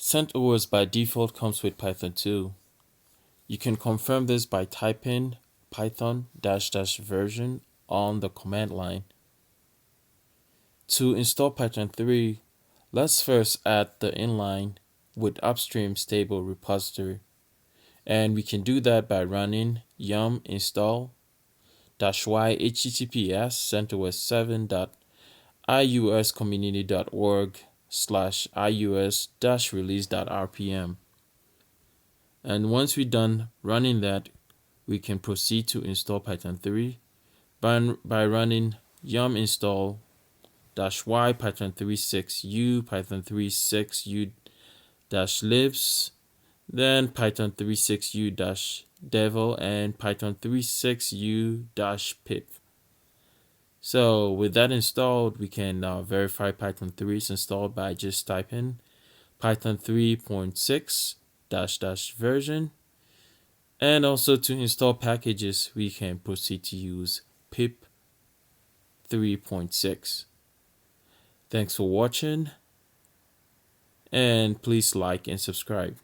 CentOS by default comes with Python 2. You can confirm this by typing python -- version on the command line. To install Python 3, let's first add the inline with upstream stable repository. And we can do that by running yum install -y https centos7.iuscommunity.org/ius-release.rpm. And once we're done running that, we can proceed to install Python 3 by running yum install -y python 36u python 36u-libs, then python 36u-devel, and python 36u-pip. So with that installed, we can verify Python 3 is installed by just typing python 3.6 -- version. And also to install packages, we can proceed to use pip 3.6. Thanks for watching, and please like and subscribe.